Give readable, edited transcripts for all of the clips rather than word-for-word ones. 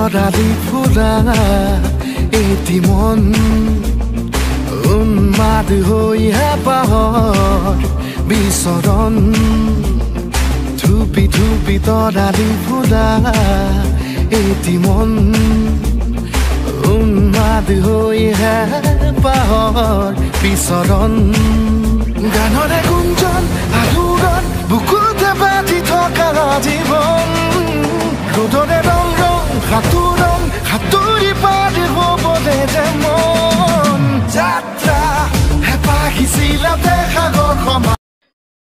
তৰালি ফুলা এটি মন উন্মাদ হৈ হেঁপাহৰ বিচৰণ ধুপি ধুপি তৰালি ফুলা এটি মন উন্মাদ হৈ হেঁপাহৰ বিচৰণ গানৰে গুঞ্জন আলোড়ন বুকুতে বাজি থকা জীৱন ৰ'দৰে ৰং ৰং সাঁতোৰং সাঁতুৰি পাৰি হ'বলে যে মন যাত্ৰা হেঁপাহিছিলা সাগৰ সমা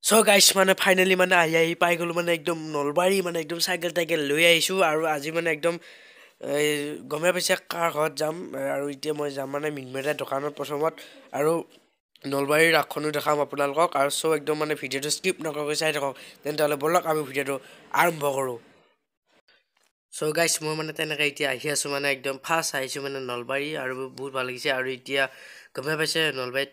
So guys মানে ফাইনালি মানে আহি পাই গ'লো মানে একদম নলবাৰী মানে একদম চাইকেল টাইকেল লৈ আহিছোঁ আৰু আজি মানে একদম গমে পাইছে কাৰ ঘৰত যাম আৰু এতিয়া মই যাম মানে মিনমেৰা দোকানত প্ৰথমত আৰু নলবাৰীৰ ৰাসখনো দেখাম আপোনালোকক আৰু চ' একদম মানে ভিডিঅ'টো স্কিপ নকৰাকৈ চাই থাকক তেন্তে ব'লক আমি ভিডিঅ'টো আৰম্ভ কৰোঁ চ' গাইছ মই মানে তেনেকৈ এতিয়া আহি আছোঁ মানে একদম ফাৰ্ষ্ট আহিছোঁ মানে নলবাৰী আৰু বহুত ভাল লাগিছে আৰু এতিয়া গমে পাইছে নলবাৰীত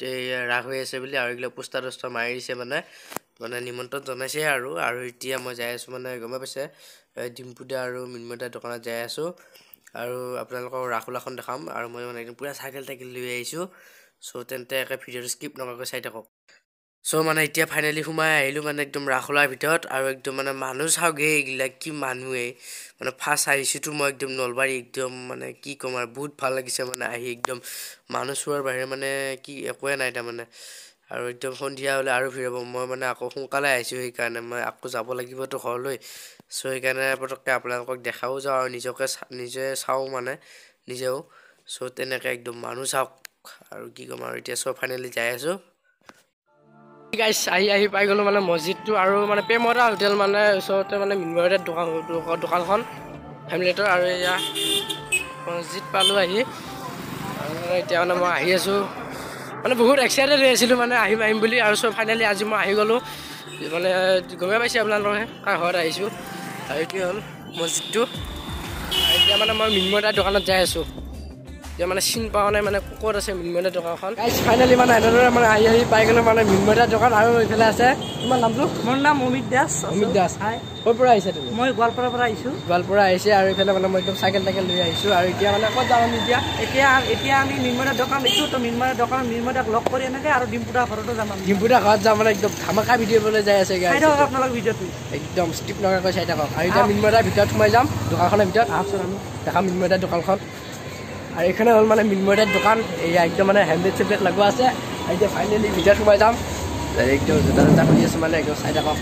ৰাস হৈ আছে বুলি আৰু এইবিলাক পোষ্টাৰ টষ্টাৰ মাৰি দিছে মানে নিমন্ত্ৰণ জনাইছে আৰু এতিয়া মই যাই আছোঁ মানে গমে পাইছে ডিম্পুদা আৰু মিনময়দাৰ দোকানত যাই আছোঁ আৰু আপোনালোকক ৰাসোলাখন দেখাম আৰু মই মানে একদম পূৰা চাইকেল টাইকেল লৈ আহিছোঁ চ' তেন্তে একে ভিডিঅ'টো স্কিপ নকৰাকৈ চাই থাকক চ' মানে এতিয়া ফাইনেলি সোমাই আহিলোঁ মানে একদম ৰাসোলাৰ ভিতৰত আৰু একদম মানে মানুহ চাওঁগে এইবিলাক কি মানুহে মানে ফাৰ্ষ্ট আহিছোঁতো মই একদম নলবাৰী একদম মানে কি ক'ম আৰু বহুত ভাল লাগিছে মানে আহি একদম মানুহ চোৱাৰ বাহিৰে মানে কি একোৱে নাই তাৰমানে আৰু একদম সন্ধিয়া হ'লে আৰু ভিৰ হ'ব মই মানে আকৌ সোনকালে আহিছোঁ সেইকাৰণে মই আকৌ যাব লাগিবতো ঘৰলৈ চ' সেইকাৰণে পটককৈ আপোনালোকক দেখাও যাওঁ আৰু নিজে চাওঁ মানে নিজেও চ' তেনেকৈ একদম মানুহ চাওক আৰু কি ক'ম আৰু এতিয়া চ' ফাইনেলি যাই আছোঁ গাইছ আহি পাই গ'লোঁ মানে মছজিদটো আৰু মানে প্ৰেমৰা হোটেল মানে ওচৰতে মানে মিনময়দাৰ দোকানখন ফেমিলিটোৰ আৰু এয়া মছজিদ পালোঁ আহি আৰু এতিয়া মানে মই আহি আছোঁ মানে বহুত এক্সাইটেড হৈ আছিলোঁ মানে আহিম বুলি আৰু চ' ফাইনেলি আজি মই আহি গ'লোঁ মানে গমে পাইছে আপোনালোকে কাৰ ঘৰত আহিছোঁ আৰু এইটোৱে হ'ল মছজিদটো এতিয়া মানে মই মিনময়দাৰ দোকানত যাই আছোঁ এতিয়া মানে চিন পোৱা নাই মানে ক'ত আছে মিনময়দাৰ দোকানখন গাইছ ফাইনেলি মানে এনেদৰে মানে আহি পাই গ'লোঁ মানে মিনময়দাৰ দোকান আৰু এইফালে আছে তোমাৰ নামটো মোৰ নাম অমিত দাস ক'ৰ পৰা আহিছে তুমি মই গোৱালপাৰাৰ পৰা আহিছোঁ গোৱালপাৰা আহিছে আৰু এইফালে মানে মই একদম চাইকেল টাইকেল লৈ আহিছোঁ আৰু এতিয়া মানে ক'ত যাম আমি এতিয়া আমি মিনময়দাৰ দোকান দিছোঁ তো মিনময়দাৰ দোকান মিনময়দাক লগ কৰি এনেকৈ আৰু ডিম্পুদাৰ ঘৰতো যাম ডিম্পুদাৰ ঘৰত যাম মানে একদম ধামাকা ভিডিঅ' বলে যাই আছে চাই থাকক আপোনালোক ভিডিঅ'টো একদম স্কিপ নকৰাকৈ চাই থাকক আৰু এতিয়া মিনময়দাৰ ভিতৰত সোমাই যাম দোকানখনৰ ভিতৰত আহকচোন আমি দেখাম মিনময়দাৰ দোকানখন আৰু এইখানে হ'ল মানে মিনময়দাৰ দোকান এয়া একদম মানে হেণ্ডমেড চেণ্ডমেড লগোৱা আছে আৰু এতিয়া ফাইনেলি ভিতৰত সোমাই যাম একদম জোতা কৰি আছোঁ মানে একদম চাই থাকক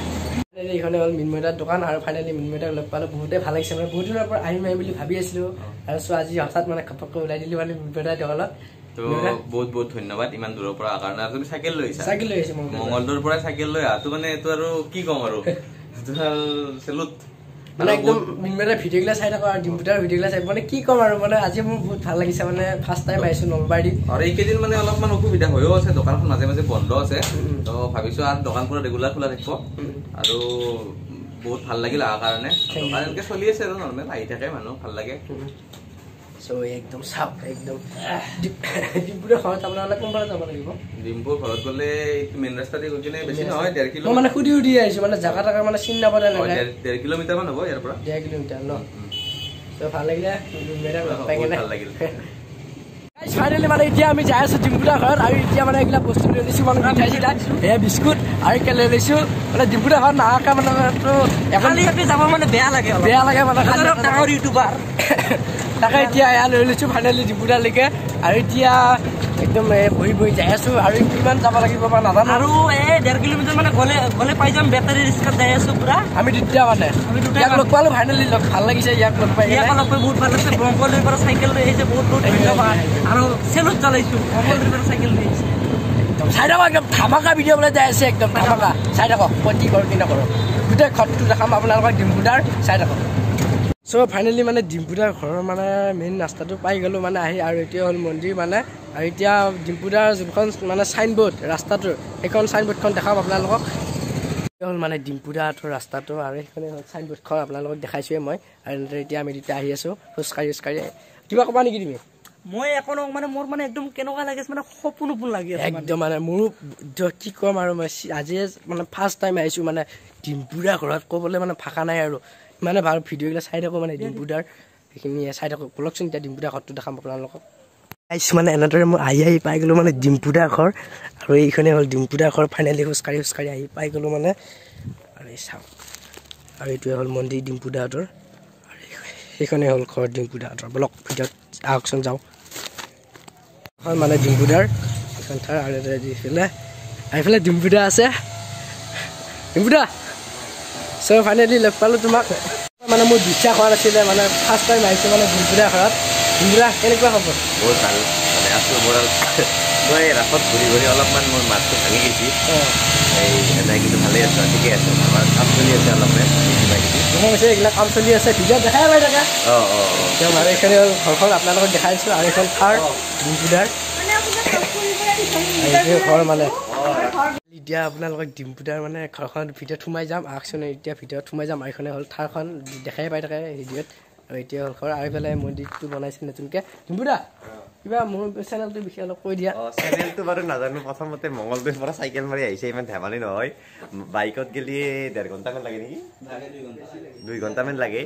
ফাইনেলি এইখনে হ'ল মিনময়দাৰ দোকান আৰু ফাইনেলি মিনময়দাক লগ পালোঁ বহুতেই ভাল লাগিছে মানে বহুত দিনৰ পৰা আহিম বুলি ভাবি আছিলোঁ আৰু চ' আজি হঠাৎ মানে ঘপককৈ ওলাই দিলোঁ মানে মিনময়দাৰ দোকানত বহুত বহুত ধন্যবাদ ইমান দূৰৰ পৰা অহাৰ কাৰণে তুমি চাইকেল লৈ আহিছা মংগলদৈৰ পৰা চাইকেল লৈ আহাটো মানে এইটো আৰু কি ক'ম আৰু চেলুট মানে একদম মিনময়দাৰ ভিডিঅ'গিলা চাই থাকোঁ আৰু ডিম্পুদাৰ ভিডিঅ'গিলা চাই মানে কি ক'ম আৰু মানে আজি মোৰ বহুত ভাল লাগিছে মানে ফাৰ্ষ্ট টাইম আহিছোঁ নলবাৰী আৰু এইকেইদিন মানে অলপমান অসুবিধা হৈও আছে দোকানখন মাজে মাজে বন্ধ আছে তো ভাবিছোঁ আৰু দোকান পুৰা ৰেগুলাৰ খোলা থাকিব আৰু বহুত ভাল লাগিল অহাৰ কাৰণে দোকান এনেকৈ চলি আছে আৰু নৰ্মেল আহি থাকে মানুহ ভাল লাগে চ' একদম চাওক একদম ডিম্পুৰ ঘৰত আপোনালোকে কোনফালে যাব লাগিব ডিম্পুৰ ঘৰত গ'লে মেইন ৰাস্তা দি গৈ কিনে বেছি নহয় 1.5 কিলো মই মানে সুধি আহিছোঁ মানে জাগা টাকা মানে চিনি নাপালে 1.5 কিলোমিটাৰ মান হ'ব ইয়াৰ পৰা 1.5 কিলোমিটাৰ ন চ' ভাল লাগিলে ভাল লাগিল ফাইনেলি মানে এতিয়া আমি যাই আছোঁ ডিম্পুদাৰ ঘৰত আৰু এতিয়া মানে এইবিলাক বস্তু লৈ লৈছোঁ মানে মিঠাই এয়া বিস্কুট আৰু এতিয়া লৈ লৈছোঁ মানে ডিম্পুদাৰ ঘৰত নাহাকৈ মানে খালি যাব মানে বেয়া লাগে মানে ডাঙৰ ইউটিউবাৰ তাকে এতিয়া এয়া লৈ লৈছোঁ ফাইনেলি ডিম্পুদালৈকে আৰু এতিয়া একদম বহি যাই আছোঁ আৰু কিমান যাব লাগিব বা নাজানো আৰু 1.5 কিলোমিটাৰ মানে গ'লে পাই যাম বেটাৰী ৰিক্সাত যাই আছোঁ পুৰা আমি দুটা মানে ইয়াক লগ পালোঁ ফাইনেলি ভাল লাগিছে ইয়াক লগ পাই বহুত ভাল লাগিছে ব্ৰহ্মপুত্ৰৰ পৰা চাইকেল লৈ আহিছে বহুত ধন্যবাদ আৰু চেলুট জ্বলাইছোঁ ব্ৰহ্মপুত্ৰৰ পৰা চাইকেল লৈ আহিছে একদম চাই থাকক একদম ধামাকা ভিডিঅ' বলে যাই আছে একদম ধামাকা চাই থাকক প্ৰতি কৰোঁ কি নকৰোঁ গোটেই ঘৰটো দেখাম আপোনালোকক ডিম্পুদাৰ চাই থাকক চ' ফাইনেলি মানে ডিম্পুদাৰ ঘৰৰ মানে মেইন ৰাস্তাটো পাই গ'লোঁ মানে আহি আৰু এতিয়া হ'ল মন্দিৰ মানে আৰু এতিয়া ডিম্পুদাৰ যোনখন মানে চাইনবোৰ্ড ৰাস্তাটোৰ সেইখন চাইনবোৰ্ডখন দেখাম আপোনালোকক হ'ল মানে ডিম্পুদাৰ ৰাস্তাটো আৰু সেইখনে হ'ল চাইনবোৰ্ডখন আপোনালোকক দেখাইছোঁৱে মই আৰু এনেদৰে এতিয়া আমি দুটা আহি আছোঁ খোজকাঢ়ি কিবা ক'বা নেকি তুমি মই এখনো মানে মোৰ মানে একদম কেনেকুৱা লাগিছে মানে সপোন লাগি আছে একদম মানে মোৰো কি ক'ম আৰু মই আজি মানে ফাৰ্ষ্ট টাইম আহিছোঁ মানে ডিম্পুদাৰ ঘৰত ক'বলৈ মানে ভাষা নাই আৰু মানে ভাল ভিডিঅ'বিলাক চাই থাকোঁ মানে ডিম্পুদাৰ সেইখিনি চাই থাকক বলকচোন এতিয়া ডিম্পুদা ঘৰটো দেখাম আপোনালোকক মানে এনেদৰে মই আহি পাই গ'লোঁ মানে ডিম্পুদা ঘৰ আৰু এইখনেই হ'ল ডিম্পুদা ঘৰ ফাইনেলি খোজকাঢ়ি আহি পাই গ'লোঁ মানে আৰু চাওক আৰু এইটোৱে হ'ল মন্দিৰ ডিম্পুদাহঁতৰ আৰু সেইখনেই হ'ল ঘৰ ডিম্পুদাহঁতৰ বলক ভিতৰত আহকচোন যাওঁ হয় মানে ডিম্পুদাৰ এইখন ঠাই আৰু এইফালে ডিম্পুদা আছে ডিম্পুদা চ' ফাইনেলি লগ পালোঁ তোমাক মানে মোৰ বিশ্বাস হোৱা নাছিলে মানে ফাৰ্ষ্ট টাইম আহিছোঁ মানে ডিম্পুদা ঘৰত ডিম্পুদা কেনেকুৱা খবৰ বহুত ভাল মানে আছোঁ মোৰ মই ৰাস্তাত ঘূৰি অলপমান মোৰ মাতটো ভাঙি গৈছে এই এনেই কিন্তু ভালেই আছোঁ ঠিকে আছে আমাৰ কাম চলি আছে অলপমান এইবিলাক কাম চলি আছে ভিডিঅ'ত দেখাই পাই থাকা তেওঁ মানে এইখিনি হ'ল ঘৰখন আপোনালোকক দেখাইছোঁ আৰু এইখন থাৰ ডিম্পুদাৰ ঘৰ মানে এতিয়া আপোনালোকক ডিম্পুদাৰ মানে ঘৰখন ভিতৰত সোমাই যাম আহকচোন এতিয়া ভিতৰত সোমাই যাম আৰু এইখনে হ'ল থাৰখন দেখাই পাই থাকে ভিডিঅ'ত আৰু এতিয়া হ'ল ঘৰ আৰু এইফালে মন্দিৰটো বনাইছে নতুনকৈ ডিম্পুদা কিবা মোৰ চেনেলটোৰ বিষয়ে অলপ কৈ দিয়া চেনেলটো বাৰু নাজানো প্ৰথমতে মঙলদৈৰ পৰা চাইকেল মাৰি আহিছে ইমান ধেমালি নহয় বাইকত গেলি 1.5 ঘণ্টামান লাগে নেকি 2 ঘণ্টামান লাগে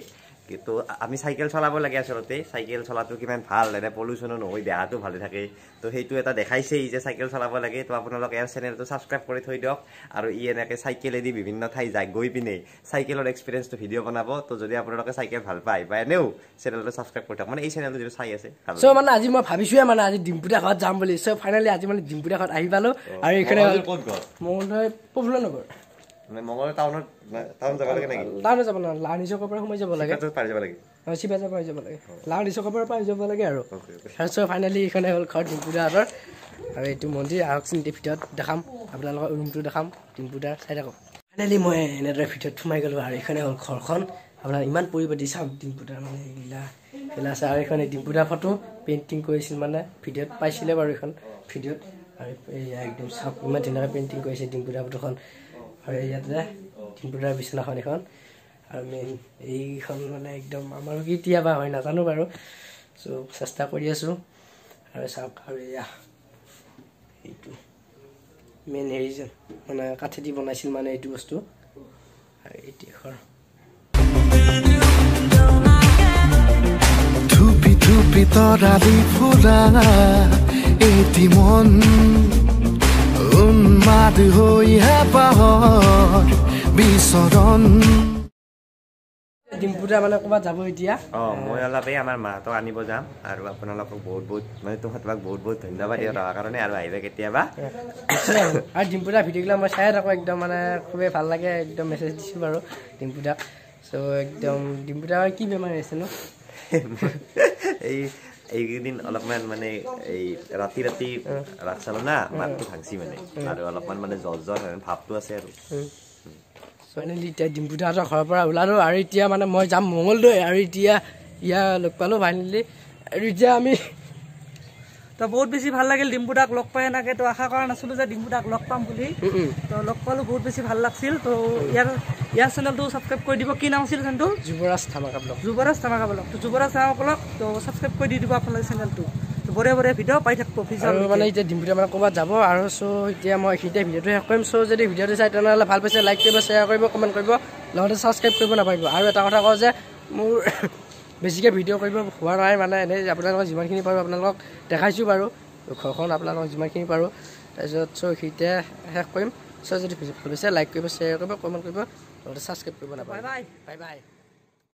কিন্তু আমি চাইকেল চলাব লাগে আচলতে চাইকেল চলাটো কিমান ভাল এনে পলিউশ্যনো নহয় দেহাটো ভালে থাকে তো সেইটো এটা দেখাইছেই যে চাইকেল চলাব লাগে তো আপোনালোকে ইয়াৰ চেনেলটো ছাবস্ক্ৰাইব কৰি থৈ দিয়ক আৰু ই এনেকৈ চাইকেলেদি বিভিন্ন ঠাই গৈ পিনে চাইকেলৰ এক্সপিৰিয়েঞ্চটো ভিডিঅ' বনাব তো যদি আপোনালোকে চাইকেল ভাল পায় বা এনেও চেনেলটো ছাবস্ক্ৰাইব কৰি থাকক মানে এই চেনেলটো যিটো চাই আছে চ' মানে আজি মই ভাবিছোঁহে মানে আজি ডিম্পুদা ঘৰত যাম বুলি চ' ফাইনেলি আজি মানে ডিম্পুদা ঘৰত আহি পালোঁ আৰু এইখনে মঙলদৈ প্ৰফুল্লনগৰ মানে মঙলদৈ টাউন যাব লাগে নেকি টাউনত যাব নালাগে লাহনী চকৰ পৰা সোমাই যাব লাগে পাৰি যাব লাগে চিবাজাৰ পৰা যাব লাগে লাহনী চকৰ পৰা পাই যাব লাগে আৰু তাৰপিছত ফাইনেলি এইখনে হ'ল ঘৰ ডিম্পুদাহঁতৰ আৰু এইটো মন্দিৰ আহকচোন এতিয়া ভিতৰত দেখাম আপোনালোকৰ ৰুমটো দেখাম ডিম্পুদাৰ চাই থাকক ফাইনেলি মই এনেদৰে ভিতৰত সোমাই গ'লোঁ আৰু এইখনে হ'ল ঘৰখন আপোনাৰ ইমান পৰিপাটি চাওক ডিম্পুদাৰ মানে এইগিলা আছে আৰু এইখন ডিম্পুদাৰ ফটো পেইণ্টিং কৰিছিল মানে ভিডিঅ'ত পাইছিলে বাৰু এইখন ভিডিঅ'ত আৰু এয়া একদম চাওক ইমান ধুনীয়াকৈ পেইণ্টিং কৰিছে ডিম্পুদাৰ ফটোখন আৰু ইয়াতে ডিম্পুদাৰ বিচনাখন এখন আৰু মেইন এইখন মানে একদম আমাৰো কেতিয়াবা হয় নাজানো বাৰু চ' চেষ্টা কৰি আছোঁ আৰু চাওক আৰু এয়া এইটো মেইন হেৰি যে মানে কাঠেদি বনাইছিল মানে এইটো বস্তু আৰু এইটো ঘৰ ধুপি তৰালি ফুৰা এটি মন উন্মাদ হৈ হেঁপাহৰ বিচৰণ ডিম্পুদা মানে ক'ৰবাত যাব এতিয়া মই অলপ আমাৰ মাহঁতক আনিব যাম আৰু আপোনালোকক বহুত মানে তোমাক বহুত ধন্যবাদ দিয়ক অহাৰ কাৰণে আৰু আহিবা কেতিয়াবা আৰু ডিম্পুদা ভিডিঅ'বিলাক মই চাই থাকোঁ একদম মানে খুবেই ভাল লাগে একদম মেছেজ দিছোঁ বাৰু ডিম্পুদাক চ' একদম ডিম্পুদা কি বেমাৰ হৈছেনো এইকেইদিন অলপমান মানে এই ৰাতি ৰাত চালো না মাতটো ভাংছি মানে আৰু অলপমান মানে জ্বৰ ভাৱটো আছে আৰু ফাইনেলি এতিয়া ডিম্পুদাহঁতৰ ঘৰৰ পৰা ওলালোঁ আৰু এতিয়া মানে মই যাম মঙলদৈ আৰু এতিয়া ইয়াৰ লগ পালোঁ ফাইনেলি আৰু এতিয়া আমি তো বহুত বেছি ভাল লাগিল ডিম্পুদাক লগ পাই এনেকৈ তো আশা কৰা নাছিলোঁ যে ডিম্পুদাক লগ পাম বুলি তো লগ পালোঁ বহুত বেছি ভাল লাগছিল তো ইয়াৰ চেনেলটো ছাবস্ক্ৰাইব কৰি দিব কি নাম আছিল চেনেলটো যুৱৰাজ ধামাকা ব্লগ তো যুৱৰাজ ধামাকা ব্লগ তো ছাবস্ক্ৰাইব কৰি দি দিব আপোনালোকে চেনেলটো তো বঢ়িয়া ভিডিঅ' পাই থাকিব আৰু মানে এতিয়া ডিম্পুদা মানে ক'ৰবাত যাব আৰু চ' এতিয়া মই এইখিনিতে ভিডিঅ'টো শেষ কৰিম চ' যদি ভিডিঅ'টো চাই তেনেহ'লে ভাল পাইছে লাইক কৰিব শ্বেয়াৰ কৰিব কমেণ্ট কৰিব লগতে ছাবস্ক্ৰাইব কৰিব নাপাৰিব আৰু এটা কথা কওঁ যে মোৰ বেছিকৈ ভিডিঅ' কৰিব হোৱা নাই মানে এনেই আপোনালোকক যিমানখিনি পাৰোঁ আপোনালোকক দেখাইছোঁ বাৰু ঘৰখন আপোনালোকক যিমানখিনি পাৰোঁ তাৰপিছত চ' এইখিনিতে শেষ কৰিম চ' যদি ভিডিঅ' ভাল পাইছে লাইক কৰিব শ্বেয়াৰ কৰিব কমেণ্ট কৰিব লগতে ছাবস্ক্ৰাইব কৰিব নাপাৰিব বাই বাই